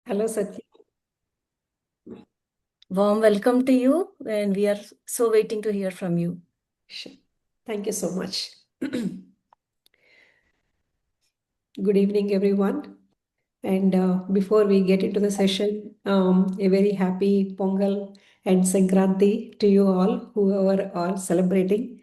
Hello, Satya. Warm welcome to you, and we are so waiting to hear from you. Sure. Thank you so much. Good evening, everyone. And before we get into the session, a very happy Pongal and Sankranti to you all, whoever are celebrating.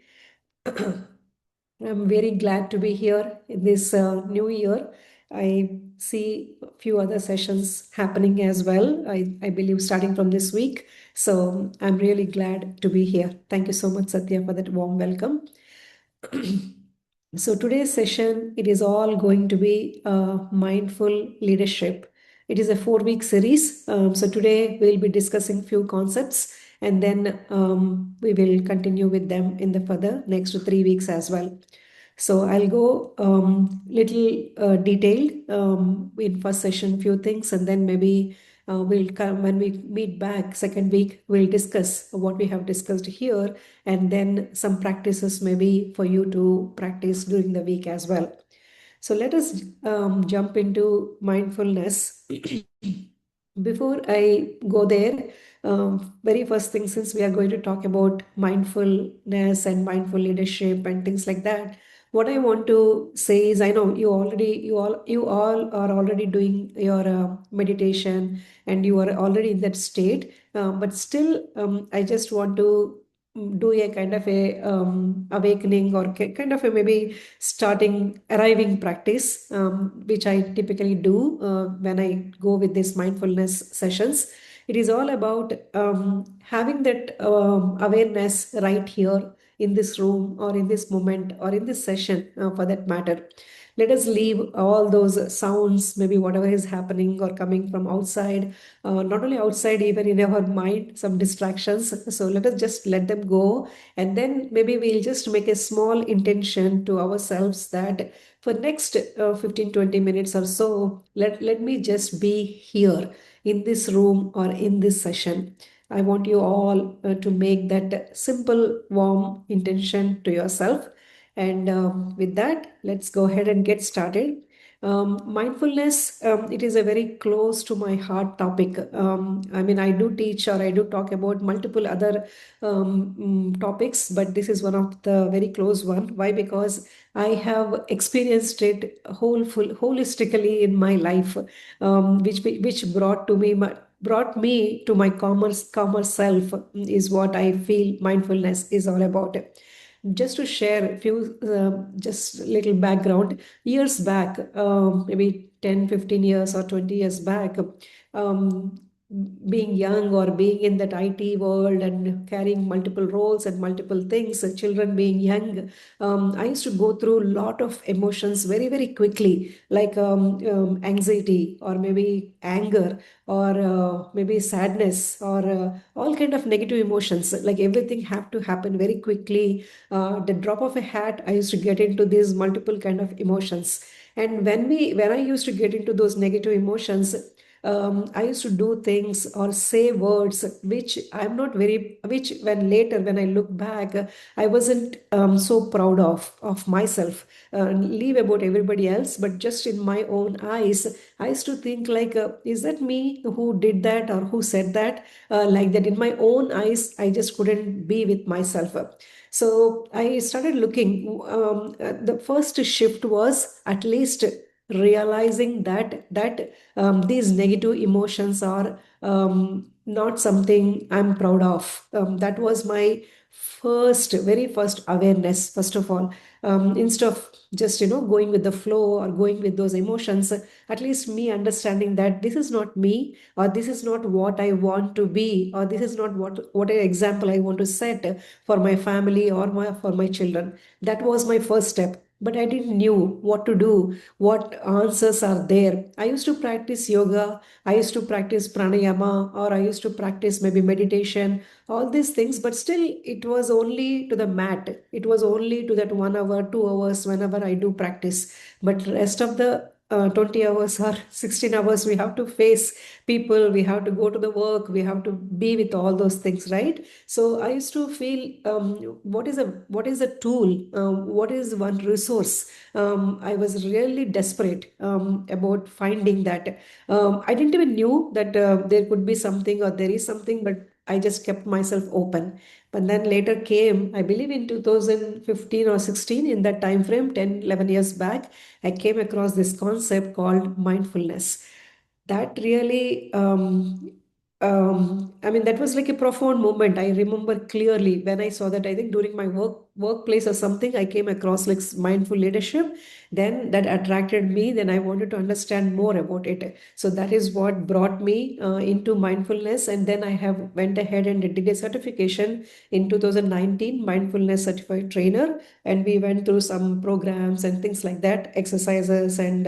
I'm very glad to be here in this new year. I see a few other sessions happening as well. I believe starting from this week. So I'm really glad to be here. Thank you so much, Satya, for that warm welcome. So today's session, it is all going to be mindful leadership. It is a 4 week series. So today we'll be discussing few concepts, and then we will continue with them in the further next 3 weeks as well. So I'll go little detailed in first session, few things, and then maybe we'll come when we meet back second week. We'll discuss what we have discussed here, and then some practices maybe for you to practice during the week as well. So let us jump into mindfulness. Before I go there, very first thing, since we are going to talk about mindfulness and mindful leadership and things like that, what I want to say is, I know you all are already doing your meditation, and you are already in that state. But still, I just want to do a kind of a awakening, or kind of a maybe starting arriving practice, which I typically do when I go with these mindfulness sessions. It is all about having that awareness right here in this room, or in this moment, or in this session, for that matter. Let us leave all those sounds, maybe whatever is happening or coming from outside, not only outside, even in our mind, some distractions. So let us just let them go, and then maybe we'll just make a small intention to ourselves that for next 15-20 minutes or so, let me just be here in this room or in this session. I want you all to make that simple, warm intention to yourself. And with that, let's go ahead and get started. Mindfulness, it is a very close to my heart topic. I mean, I do teach, or I do talk about multiple other topics, but this is one of the very close one. Why? Because I have experienced it holistically in my life, which brought me to my calmer self, is what I feel mindfulness is all about. Just to share a few, just little background, years back, maybe 10, 15 years or 20 years back, um, being young or being in that IT world and carrying multiple roles and multiple things, children being young, I used to go through a lot of emotions very, very quickly, like anxiety, or maybe anger, or maybe sadness, or all kind of negative emotions. Like everything have to happen very quickly. The drop of a hat, I used to get into these multiple kind of emotions. And when I used to get into those negative emotions, I used to do things or say words which I'm not very, which when later when I look back, I wasn't so proud of myself. Leave about everybody else, but just in my own eyes, I used to think like, is that me who did that or who said that? Like that in my own eyes, I just couldn't be with myself. So I started looking. The first shift was at least realizing that these negative emotions are not something I'm proud of. That was my very first awareness. First of all, instead of just going with the flow or going with those emotions, at least me understanding that this is not me, or this is not what I want to be, or this is not what an example I want to set for my family or for my children. That was my first step, but I didn't knew what to do, what answers are there. I used to practice yoga, I used to practice pranayama, or I used to practice maybe meditation, all these things, but still it was only to the mat. It was only to that 1 hour, 2 hours whenever I do practice. But rest of the 20 hours or 16 hours, we have to face people, we have to go to the work, we have to be with all those things, right? So I used to feel, what is a tool, what is one resource? I was really desperate about finding that. I didn't even knew that there could be something or there is something, but I just kept myself open. But then later came, I believe in 2015 or 16, in that time frame, 10, 11 years back, I came across this concept called mindfulness. That really, I mean, that was like a profound moment. I remember clearly when I saw that. I think during my workplace or something, I came across like mindful leadership. Then that attracted me. Then I wanted to understand more about it. So that is what brought me into mindfulness. And then I have went ahead and did a certification in 2019, mindfulness certified trainer, and we went through some programs and things like that, exercises and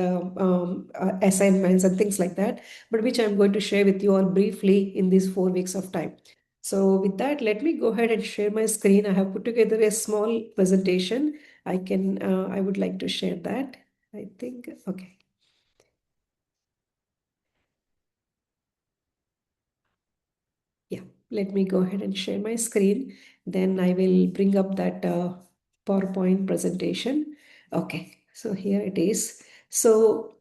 assignments and things like that, but which I'm going to share with you all briefly in these 4 weeks of time. So with that, let me go ahead and share my screen. I have put together a small presentation. I would like to share that. I think, okay. Yeah, let me go ahead and share my screen. Then I will bring up that PowerPoint presentation. Okay, so here it is. So,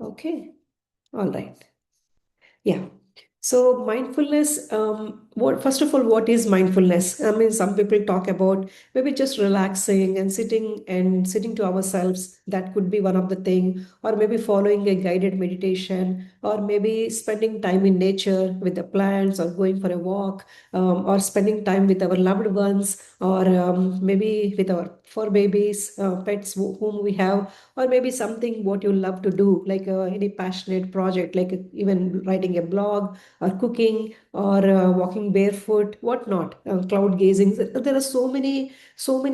okay, all right. Yeah. So mindfulness, first of all, what is mindfulness? I mean, some people talk about maybe just relaxing and sitting to ourselves. That could be one of the thing, or maybe following a guided meditation, or maybe spending time in nature with the plants, or going for a walk, or spending time with our loved ones, or maybe with our fur babies, pets whom we have, or maybe something what you love to do, like any passionate project, like even writing a blog or cooking or walking barefoot, whatnot, cloud gazing. There are so many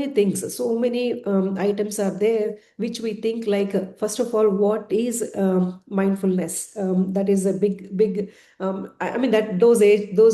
things, so many items are there which we think like, first of all, what is mindfulness? That is a big I mean, that those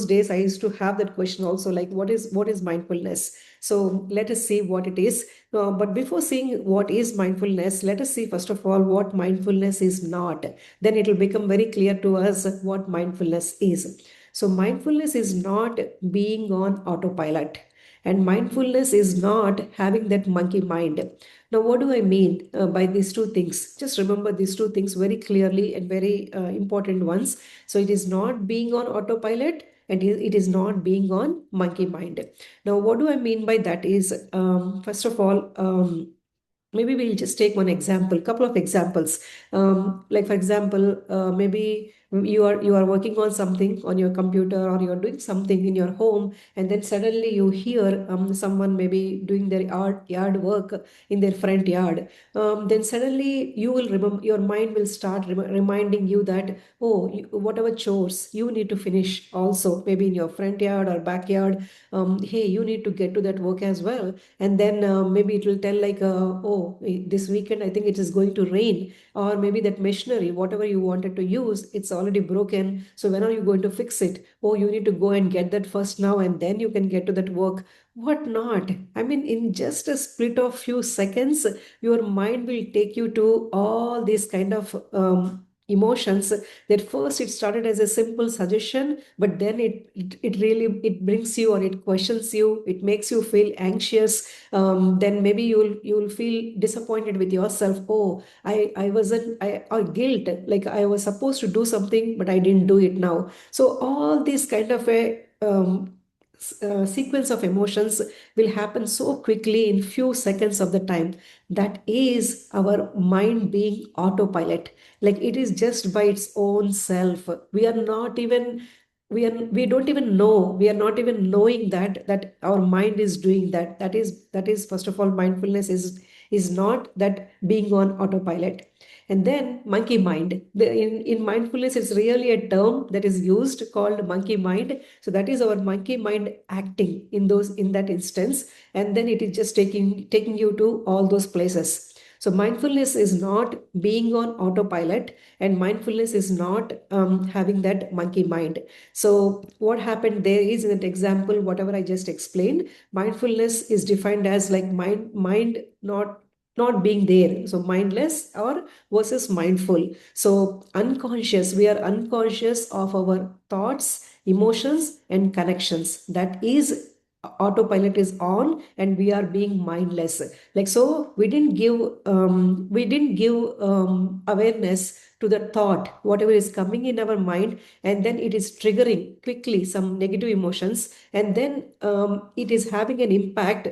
days I used to have that question also, like what is mindfulness? So let us see what it is. But before seeing what is mindfulness, let us see first of all what mindfulness is not. Then it will become very clear to us what mindfulness is. So, mindfulness is not being on autopilot, and mindfulness is not having that monkey mind. Now, what do I mean by these two things? Just remember these two things very clearly and very important ones. So, it is not being on autopilot and it is not being on monkey mind. Now, what do I mean by that is, first of all, maybe we'll just take one example, couple of examples. Like for example, maybe you are working on something on your computer, or you're doing something in your home, and then suddenly you hear someone maybe doing their yard work in their front yard. Then suddenly you will remember, your mind will start reminding you that, oh, whatever chores you need to finish also, maybe in your front yard or backyard, hey, you need to get to that work as well. And then maybe it will tell like, oh, this weekend I think it is going to rain, or maybe that machinery, whatever you wanted to use, it's already broken, so when are you going to fix it? Oh, you need to go and get that first now, and then you can get to that work. What not? I mean, in just a split of few seconds, your mind will take you to all these kind of emotions, that first it started as a simple suggestion, but then it really, it brings you, or it questions you, it makes you feel anxious. Then maybe you'll feel disappointed with yourself. Oh, I wasn't, I or guilt, like I was supposed to do something but I didn't do it now. So all these kind of a sequence of emotions will happen so quickly in few seconds of the time. That is our mind being autopilot. Like it is just by its own self. We are not even, we don't even know, we are not even knowing that our mind is doing that. That is first of all, mindfulness is not that being on autopilot. And then monkey mind. In mindfulness, it's really a term that is used called monkey mind. So that is our monkey mind acting in that instance, and then it is just taking you to all those places. So mindfulness is not being on autopilot, and mindfulness is not having that monkey mind. So what happened there is, in that example, whatever I just explained, mindfulness is defined as like mind not not being there. So mindless or versus mindful. So unconscious, we are unconscious of our thoughts, emotions, and connections. That is, autopilot is on and we are being mindless. Like, so we didn't give awareness to the thought, whatever is coming in our mind, and then it is triggering quickly some negative emotions, and then it is having an impact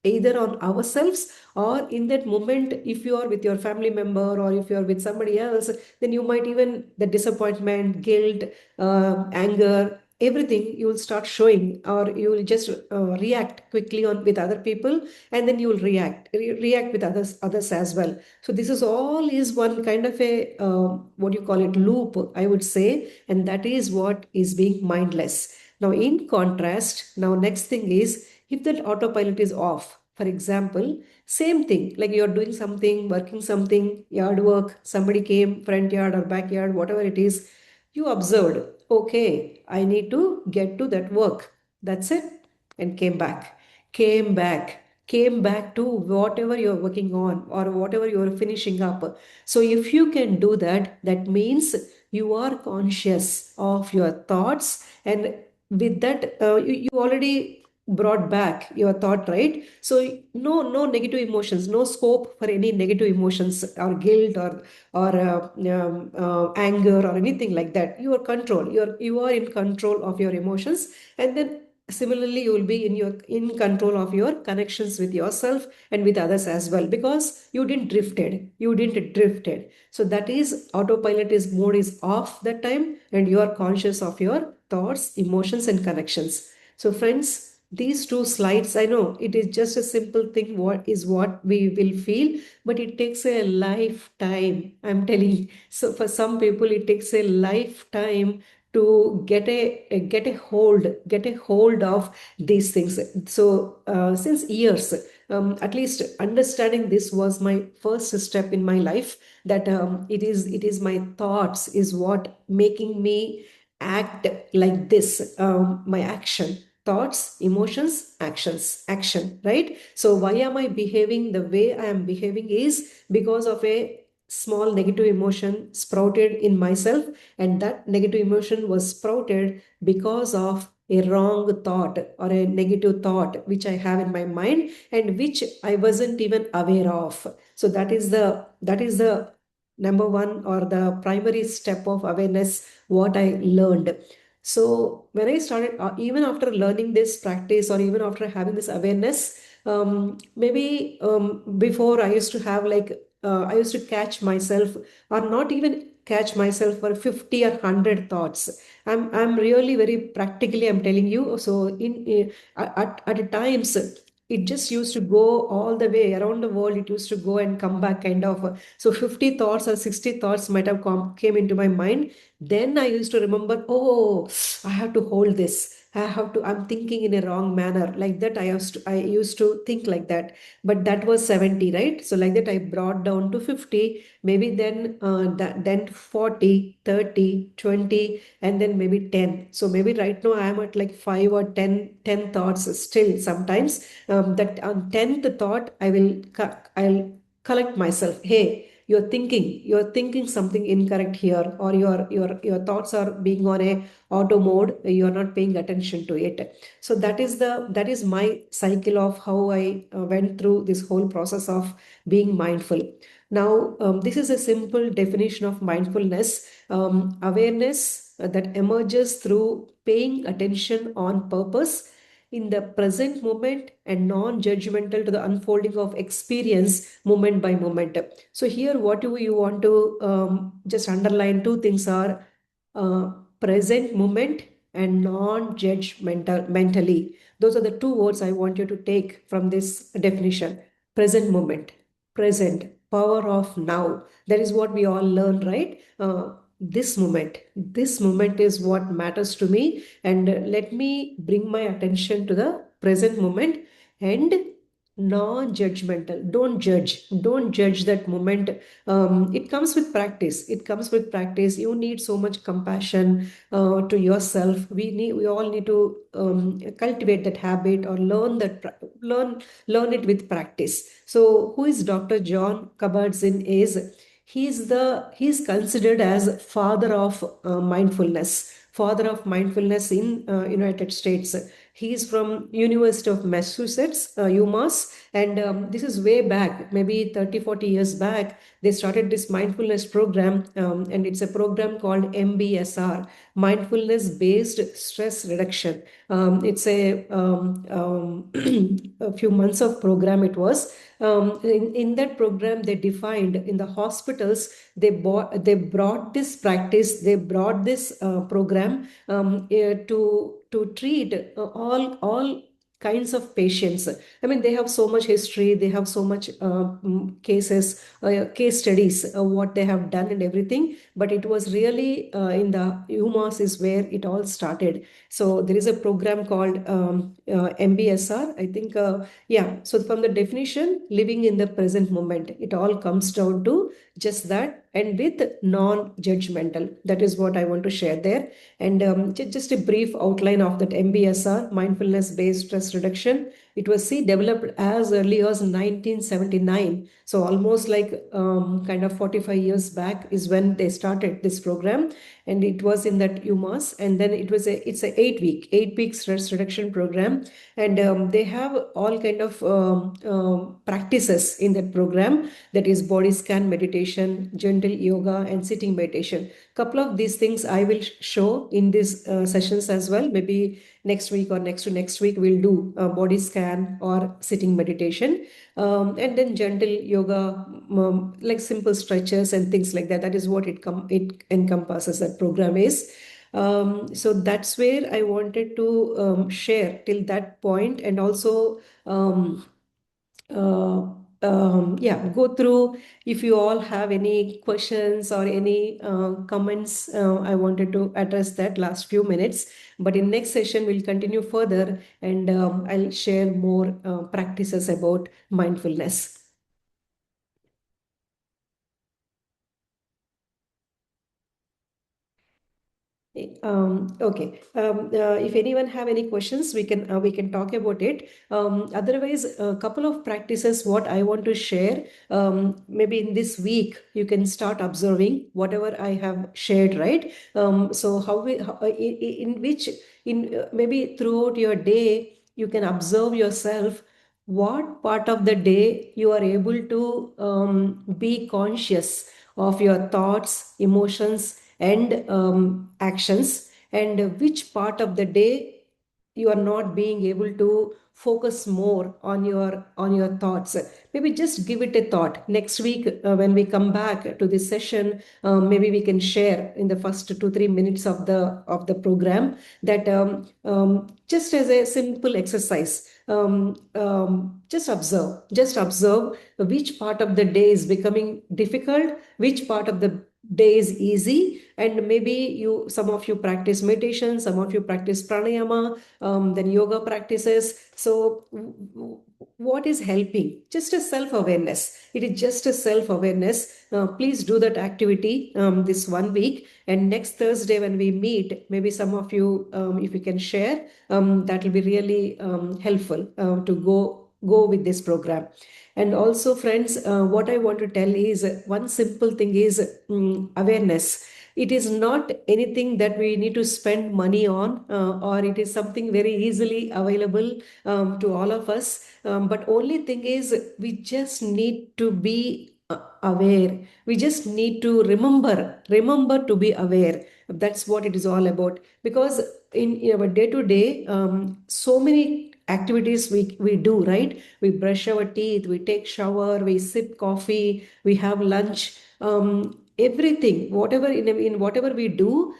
either on ourselves, or in that moment, if you are with your family member or if you are with somebody else, then you might even the disappointment, guilt, anger, everything you will start showing, or you will just react quickly on with other people, and then you will react with others as well. So this is all is one kind of a what you call it, loop, I would say, and that is what is being mindless. Now in contrast, now next thing is, if that autopilot is off, for example, same thing, like you're doing something, working something, yard work, somebody came, front yard or backyard, whatever it is, you observed, okay, I need to get to that work. That's it. And came back, came back to whatever you're working on or whatever you're finishing up. So if you can do that, that means you are conscious of your thoughts. And with that, you already brought back your thought, right? So no negative emotions, no scope for any negative emotions or guilt or anger or anything like that. You are in control of your emotions, and then similarly you will be in control of your connections with yourself and with others as well, because you didn't drifted. So that is, autopilot is mode is off that time, and you are conscious of your thoughts, emotions, and connections. So friends, these two slides, I know it is just a simple thing, what we will feel, but it takes a lifetime, I'm telling. So for some people, it takes a lifetime to get a hold of these things. So since years, at least understanding this was my first step in my life, that it is my thoughts is what making me act like this. My action, thoughts, emotions, actions, action, right? So why am I behaving the way I am behaving is because of a small negative emotion sprouted in myself, and that negative emotion was sprouted because of a wrong thought or a negative thought which I have in my mind, and which I wasn't even aware of. So that is the number one, or the primary step of awareness, what I learned. So when I started, even after learning this practice, or even after having this awareness, maybe before I used to have like, I used to catch myself, or not even catch myself for 50 or 100 thoughts. I'm really very practically, I'm telling you. So at times, it just used to go all the way around the world. It used to go and come back, kind of. So 50 thoughts or 60 thoughts might have came into my mind. Then I used to remember, oh, I have to hold this. I'm thinking in a wrong manner. Like that, I used to think like that. But that was 70, right? So like that, I brought down to 50, maybe then 40, 30, 20, and then maybe 10. So maybe right now I am at like 5 or 10 thoughts still sometimes. That on 10th thought, I'll collect myself. Hey, you're thinking something incorrect here, or your thoughts are being on a auto mode, you're not paying attention to it. So that is my cycle of how I went through this whole process of being mindful. Now, this is a simple definition of mindfulness. Awareness that emerges through paying attention on purpose in the present moment, and non-judgmental to the unfolding of experience moment by moment. So here, what do you want to just underline? Two things are uh, present moment and non-judgmental mentally. Those are the two words I want you to take from this definition. Present moment, present, power of now. That is what we all learn, right? This moment is what matters to me, and let me bring my attention to the present moment, and non-judgmental. Don't judge that moment. It comes with practice. It comes with practice. You need so much compassion to yourself. We all need to cultivate that habit, or learn it with practice. So who is Dr. Jon Kabat-Zinn? He's considered as father of mindfulness in United States. He is from University of Massachusetts, UMass, and this is way back, maybe 30, 40 years back. They started this mindfulness program, and it's a program called MBSR, Mindfulness-Based Stress Reduction. It's a few months of program it was. In that program, they defined in the hospitals, they brought this practice, they brought this program to treat all kinds of patients. I mean, they have so much history, they have so much cases, case studies, what they have done and everything. But it was really in the UMass is where it all started. So there is a program called MBSR, I think. Yeah. So from the definition, living in the present moment, it all comes down to just that, and with non-judgmental. That is what I want to share there. And just a brief outline of that MBSR, mindfulness-based stress reduction. It was developed as early as 1979. So almost like kind of 45 years back is when they started this program, and it was in that UMass. And then it's a 8 week stress reduction program, and they have all kind of practices in that program. That is body scan meditation, gentle yoga, and sitting meditation. Couple of these things I will show in these sessions as well. Maybe next week or next to next week we'll do a body scan or sitting meditation, and then gentle yoga, like simple stretches and things like that. That is what it encompasses, that program is. So that's where I wanted to share till that point, and also uh, yeah, go through. If you all have any questions or any comments, I wanted to address that last few minutes. But in next session, we'll continue further, and I'll share more practices about mindfulness. Okay. If anyone have any questions, we can talk about it. Otherwise, a couple of practices what I want to share. Maybe in this week you can start observing whatever I have shared. Right. So in which maybe throughout your day you can observe yourself. What part of the day you are able to be conscious of your thoughts, emotions, and actions, and which part of the day you are not being able to focus more on your thoughts. Maybe just give it a thought. Next week, when we come back to this session, maybe we can share in the first 2-3 minutes of the program, that just as a simple exercise, just observe which part of the day is becoming difficult, which part of the day is easy. And maybe some of you practice meditation, some of you practice pranayama, then yoga practices. So what is helping? Just a self-awareness. It is just a self-awareness. Please do that activity this 1 week. And next Thursday when we meet, maybe some of you, if you can share, that will be really helpful to go with this program. And also, friends, what I want to tell is one simple thing is awareness. It is not anything that we need to spend money on, or it is something very easily available to all of us. But only thing is, we just need to be aware. We just need to remember to be aware. That's what it is all about. Because in our day to day, so many activities we do, right? We brush our teeth, we take shower, we sip coffee, we have lunch, everything, whatever in whatever we do,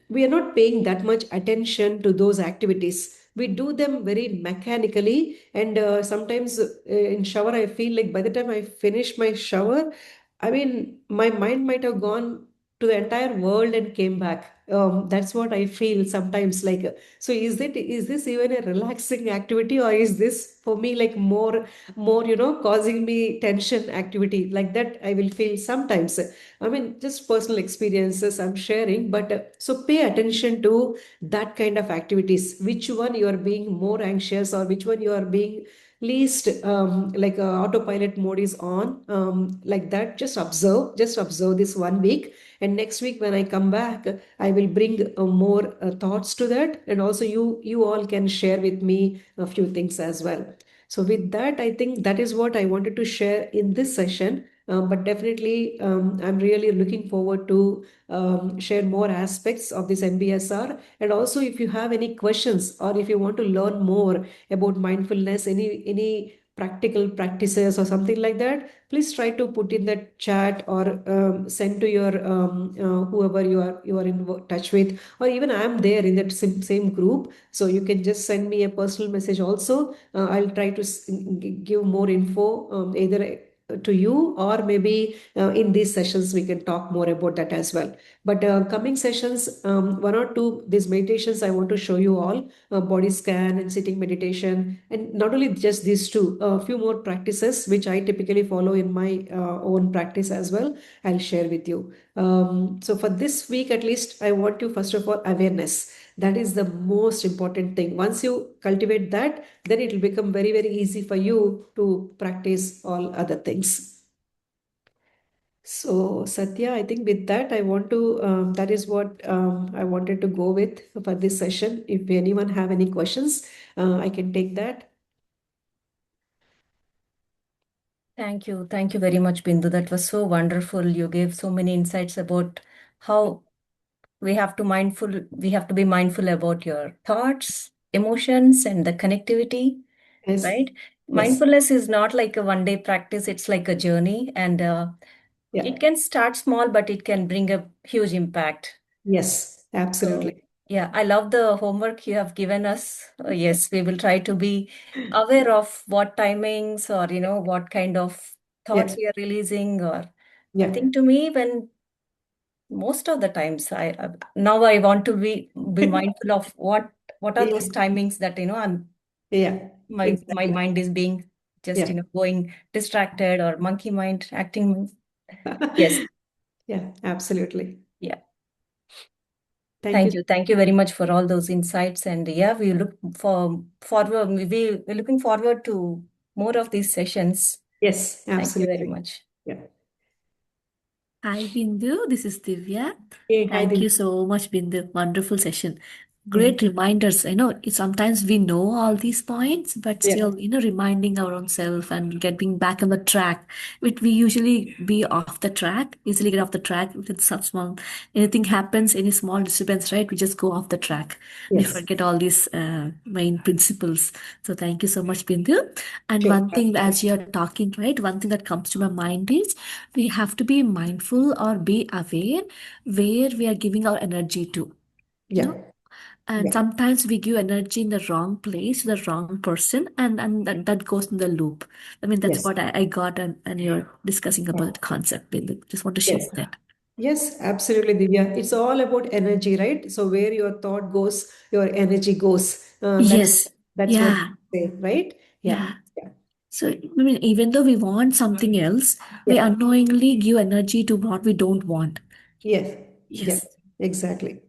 we are not paying that much attention to those activities. We do them very mechanically, and sometimes in shower I feel like by the time I finish my shower, I mean, my mind might have gone to the entire world and came back. That's what I feel sometimes. Like, so is this even a relaxing activity, or is this for me like more causing me tension activity like that? I will feel sometimes. I mean, just personal experiences I'm sharing, but so pay attention to that kind of activities. Which one you are being more anxious, or which one you are being least like autopilot mode is on, like that. Just observe this 1 week, and next week when I come back, I will bring more thoughts to that, and also you all can share with me a few things as well. So with that, I think that is what I wanted to share in this session. But definitely, I'm really looking forward to share more aspects of this MBSR. And also, if you have any questions, or if you want to learn more about mindfulness, any practical practices or something like that, please try to put in the chat, or send to your whoever you are in touch with, or even I'm there in that same group, so you can just send me a personal message also. I'll try to give more info, either to you, or maybe in these sessions we can talk more about that as well. But coming sessions, one or two these meditations I want to show you all, body scan and sitting meditation, and not only just these two, a few more practices which I typically follow in my own practice as well, I'll share with you. So for this week at least, I want you first of all awareness. That is the most important thing. Once you cultivate that, then it will become very, very easy for you to practice all other things. So, Satya, I think with that, that is what I wanted to go with for this session. If anyone have any questions, I can take that. Thank you. Thank you very much, Bindu. That was so wonderful. You gave so many insights about how we have to be mindful about your thoughts, emotions, and the connectivity, Yes, right? yes, Mindfulness is not like a one day practice, it's like a journey, and yeah, it can start small, but it can bring a huge impact. yes, So, absolutely. yeah, I love the homework you have given us. Yes, we will try to be aware of what timings or, what kind of thoughts Yeah, we are releasing. Or I yeah, think to me, when most of the times now I want to be mindful of what are yeah, those timings that, yeah, my exactly. mind is being just, Yeah, going distracted or monkey mind acting. Yes. yeah, absolutely. Yeah. Thank you. Thank you. Thank you very much for all those insights. And yeah, we look forward. We're looking forward to more of these sessions. Yes, Thank you very absolutely. much. Yeah. Hi, Bindu. This is Divya. Hey, hi, Thank Divya. you so much, Bindu. Wonderful session. Yeah, Great reminders. I know sometimes we know all these points, but yeah, still, reminding our own self and getting back on the track. We usually be off the track, easily get off the track with such small, anything happens, any small disturbance, right? We just go off the track. We yes, forget all these main principles. So thank you so much, Bindu. And sure. one thing, as you're talking, right, one thing that comes to my mind is we have to be mindful or be aware where we are giving our energy to. No? Yeah, And yeah, sometimes we give energy in the wrong place to the wrong person, and that goes in the loop. I mean, that's yes, what I got, and you're discussing about that concept, Bindu. Just want to share yes. that. Yes, absolutely, Divya. It's all about energy, right? So where your thought goes, your energy goes. Yes. That's what Yeah. they say, right? Yeah, Yeah. yeah, So, I mean, even though we want something else, we yeah. unknowingly give energy to what we don't want. Yes, yeah, Yes. exactly.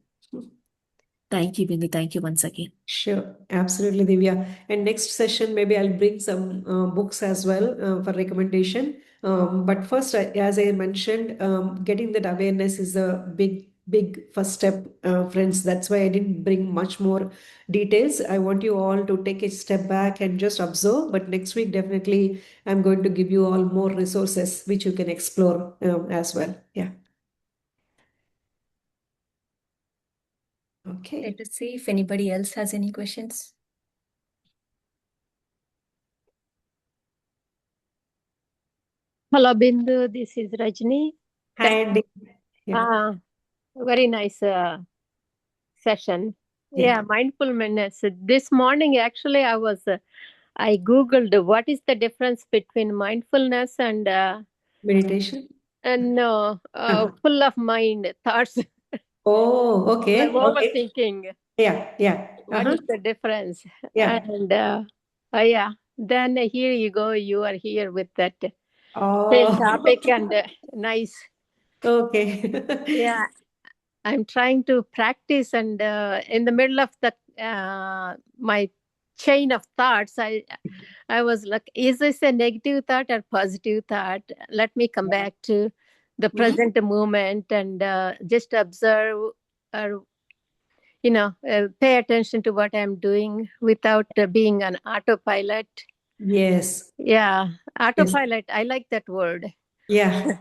Thank you, Bindu. Thank you once again. Sure, absolutely, Divya. And next session, maybe I'll bring some books as well for recommendation. But first, as I mentioned, getting that awareness is a big, big first step, friends. That's why I didn't bring much more details. I want you all to take a step back and just observe. But next week, definitely, I'm going to give you all more resources which you can explore as well. Yeah. Let Okay. us see if anybody else has any questions. Hello, Bindu. This is Rajni. Hi, Andy. Yeah. Uh, very nice session. Yeah. Yeah, mindfulness. This morning, actually, I Googled what is the difference between mindfulness and Meditation. And no, full of mind thoughts. Oh, I'm okay. Okay. overthinking. Yeah. Yeah. What is the difference? Yeah. And yeah, then here you go. You are here with that same Oh, topic and nice. okay. Yeah, I'm trying to practice, and in the middle of the my chain of thoughts, I was like, is this a negative thought or positive thought? Let me come back to the Mhm. present moment and just observe, or pay attention to what I'm doing without being an autopilot. Yes. Yeah, Yes. autopilot. I like that word. Yeah.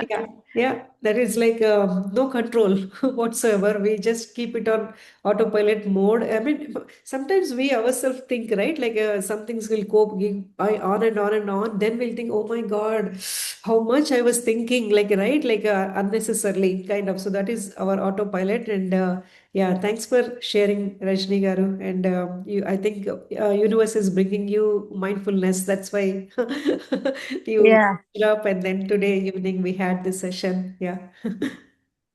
Yeah. Yeah. That is like no control whatsoever. We just keep it on autopilot mode. I mean, sometimes we ourselves think, right? Like some things will go on and on and on. Then we'll think, oh my God, how much I was thinking, like, right? Like unnecessarily, kind of. So that is our autopilot. And yeah, thanks for sharing, Rajni Garu. And I think universe is bringing you mindfulness. That's why you Yeah. up, and then today evening we had this session. Yeah.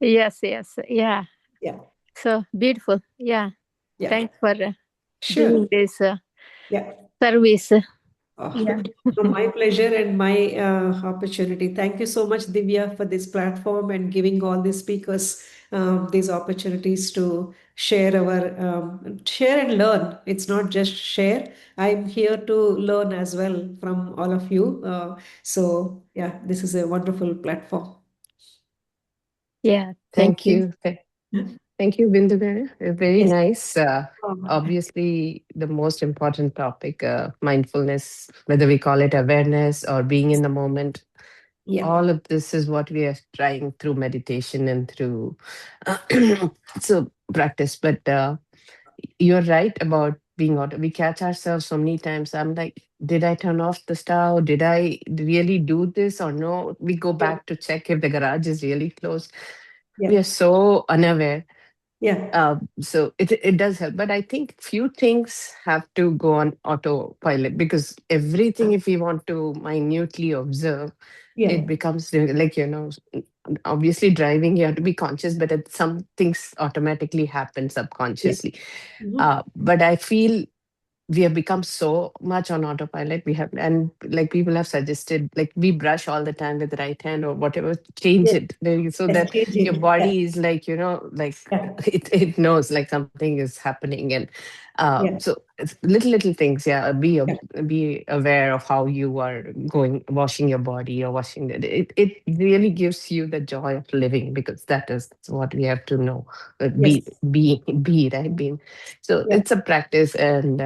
Yes. Yes. Yeah. Yeah. So beautiful. Yeah. Yeah. Thanks for Sure. doing this Yeah. service. Oh, Yeah. no, my pleasure and my opportunity. Thank you so much, Divya, for this platform and giving all the speakers these opportunities to share and learn. It's not just share. I'm here to learn as well from all of you. So yeah, this is a wonderful platform. Yeah. Thank Thank you. you. Thank you, Bindu. Very Yes. nice. Oh, Obviously, the most important topic, mindfulness, whether we call it awareness or being in the moment, yeah. all of this is what we are trying through meditation and through so practice. But you're right about being auto. We catch ourselves so many times. I'm like, did I turn off the stove? Did I really do this or no? We go Yeah. back to check if the garage is really closed. We Yeah. are so unaware. Yeah. So it does help, but I think few things have to go on autopilot, because everything, if we want to minutely observe, Yeah. it becomes like, obviously driving, you have to be conscious, but some things automatically happen Yeah. subconsciously. Mhm. But I feel we have become so much on autopilot. We have, and like people have suggested, like we brush all the time with the right hand or whatever, change Yes. it so Yes. that your Changing. Yeah. body is like, like Yeah. it knows like something is happening. And Yeah. so it's little things. Yeah, Yeah. be aware of how you are going, washing your body or washing it really gives you the joy of living, because that is what we have to know. Yes. Be right, being. So Yeah. it's a practice. And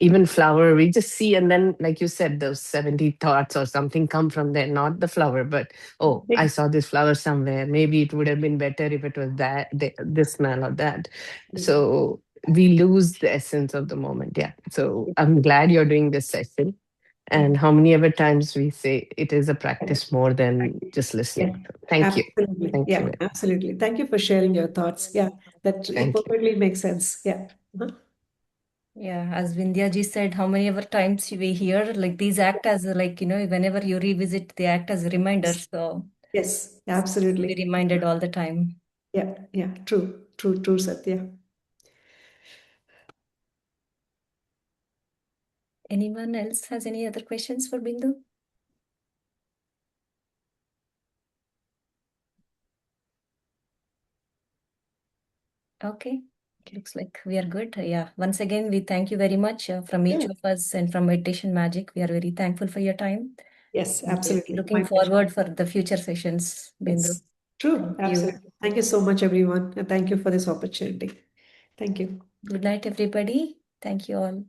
even flower, we just see, and then like you said, those 70 thoughts or something come from there, not the flower, but oh, I saw this flower somewhere, maybe it would have been better if it was this smell or that. So we lose the essence of the moment. Yeah, so I'm glad you're doing this session. And how many ever times we say it is a practice more than just Yeah. listening. Thank you. Absolutely. Thank Yeah. you. Absolutely. Thank you for sharing your thoughts. Yeah. That it Thank you. perfectly makes sense. Yeah. Uh-huh. Yeah, as Vindhya ji said, how many ever times we hear, like these act as like, whenever you revisit, they act as a reminder. Yes. So Yes. be Absolutely. reminded all the time. Yeah. Yeah. True. True. True, Satya. Anyone else has any other questions for Bindu? Okay, looks like we are good. Yeah, once again, we thank you very much from each Yeah. of us and from Meditation Magic. We are very thankful for your time. Yes. And we're Absolutely. looking My pleasure. forward for the future sessions, Bindu. Yes. True. Thank you. Absolutely. Thank you so much, everyone. And thank you for this opportunity. Thank you. Good night, everybody. Thank you all.